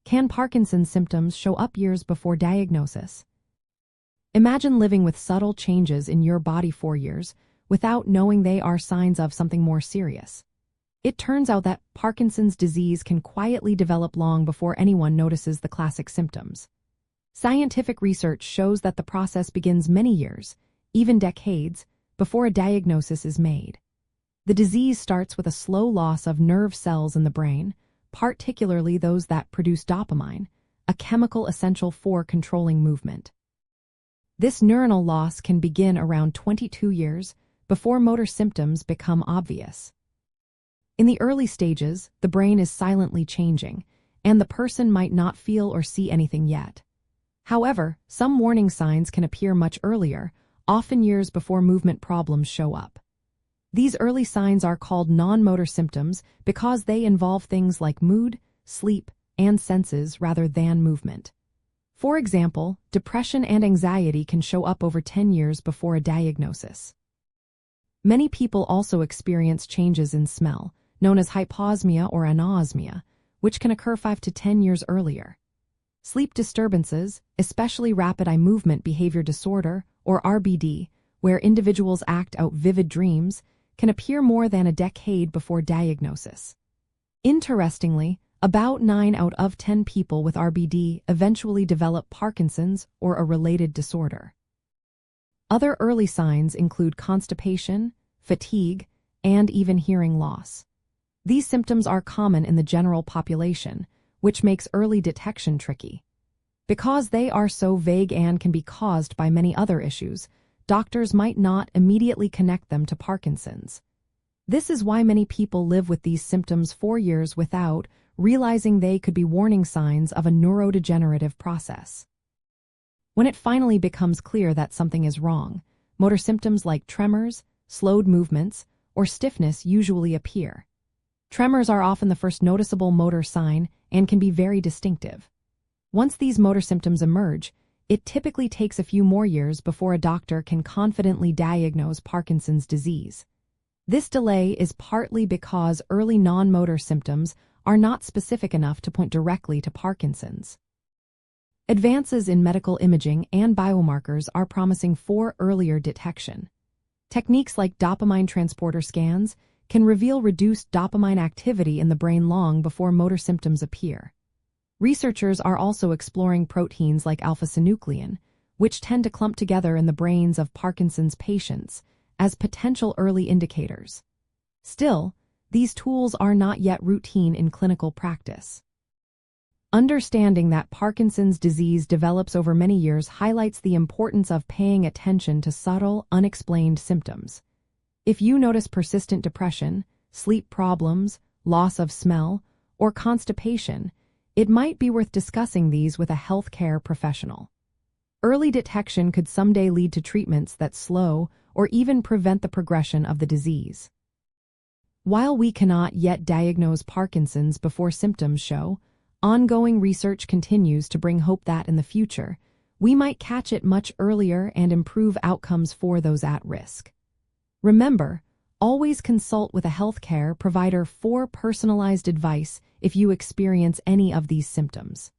Can Parkinson's symptoms show up years before diagnosis? Imagine living with subtle changes in your body for years without knowing they are signs of something more serious. It turns out that Parkinson's disease can quietly develop long before anyone notices the classic symptoms. Scientific research shows that the process begins many years, even decades, before a diagnosis is made. The disease starts with a slow loss of nerve cells in the brain, particularly those that produce dopamine, a chemical essential for controlling movement. This neuronal loss can begin around 22 years before motor symptoms become obvious. In the early stages, the brain is silently changing, and the person might not feel or see anything yet. However, some warning signs can appear much earlier, often years before movement problems show up. These early signs are called non-motor symptoms because they involve things like mood, sleep, and senses rather than movement. For example, depression and anxiety can show up over 10 years before a diagnosis. Many people also experience changes in smell, known as hyposmia or anosmia, which can occur 5 to 10 years earlier. Sleep disturbances, especially rapid eye movement behavior disorder, or RBD, where individuals act out vivid dreams, can appear more than a decade before diagnosis. Interestingly, about 9 out of 10 people with RBD eventually develop Parkinson's or a related disorder. Other early signs include constipation, fatigue, and even hearing loss. These symptoms are common in the general population, which makes early detection tricky. Because they are so vague and can be caused by many other issues, doctors might not immediately connect them to Parkinson's. This is why many people live with these symptoms for years without realizing they could be warning signs of a neurodegenerative process. When it finally becomes clear that something is wrong, motor symptoms like tremors, slowed movements, or stiffness usually appear. Tremors are often the first noticeable motor sign and can be very distinctive. Once these motor symptoms emerge, it typically takes a few more years before a doctor can confidently diagnose Parkinson's disease. This delay is partly because early non-motor symptoms are not specific enough to point directly to Parkinson's. Advances in medical imaging and biomarkers are promising for earlier detection. Techniques like dopamine transporter scans can reveal reduced dopamine activity in the brain long before motor symptoms appear. Researchers are also exploring proteins like alpha-synuclein, which tend to clump together in the brains of Parkinson's patients, as potential early indicators. Still, these tools are not yet routine in clinical practice. Understanding that Parkinson's disease develops over many years highlights the importance of paying attention to subtle, unexplained symptoms. If you notice persistent depression, sleep problems, loss of smell, or constipation, it might be worth discussing these with a healthcare professional. Early detection could someday lead to treatments that slow or even prevent the progression of the disease. While we cannot yet diagnose Parkinson's before symptoms show, ongoing research continues to bring hope that in the future, we might catch it much earlier and improve outcomes for those at risk. Remember, always consult with a healthcare provider for personalized advice if you experience any of these symptoms.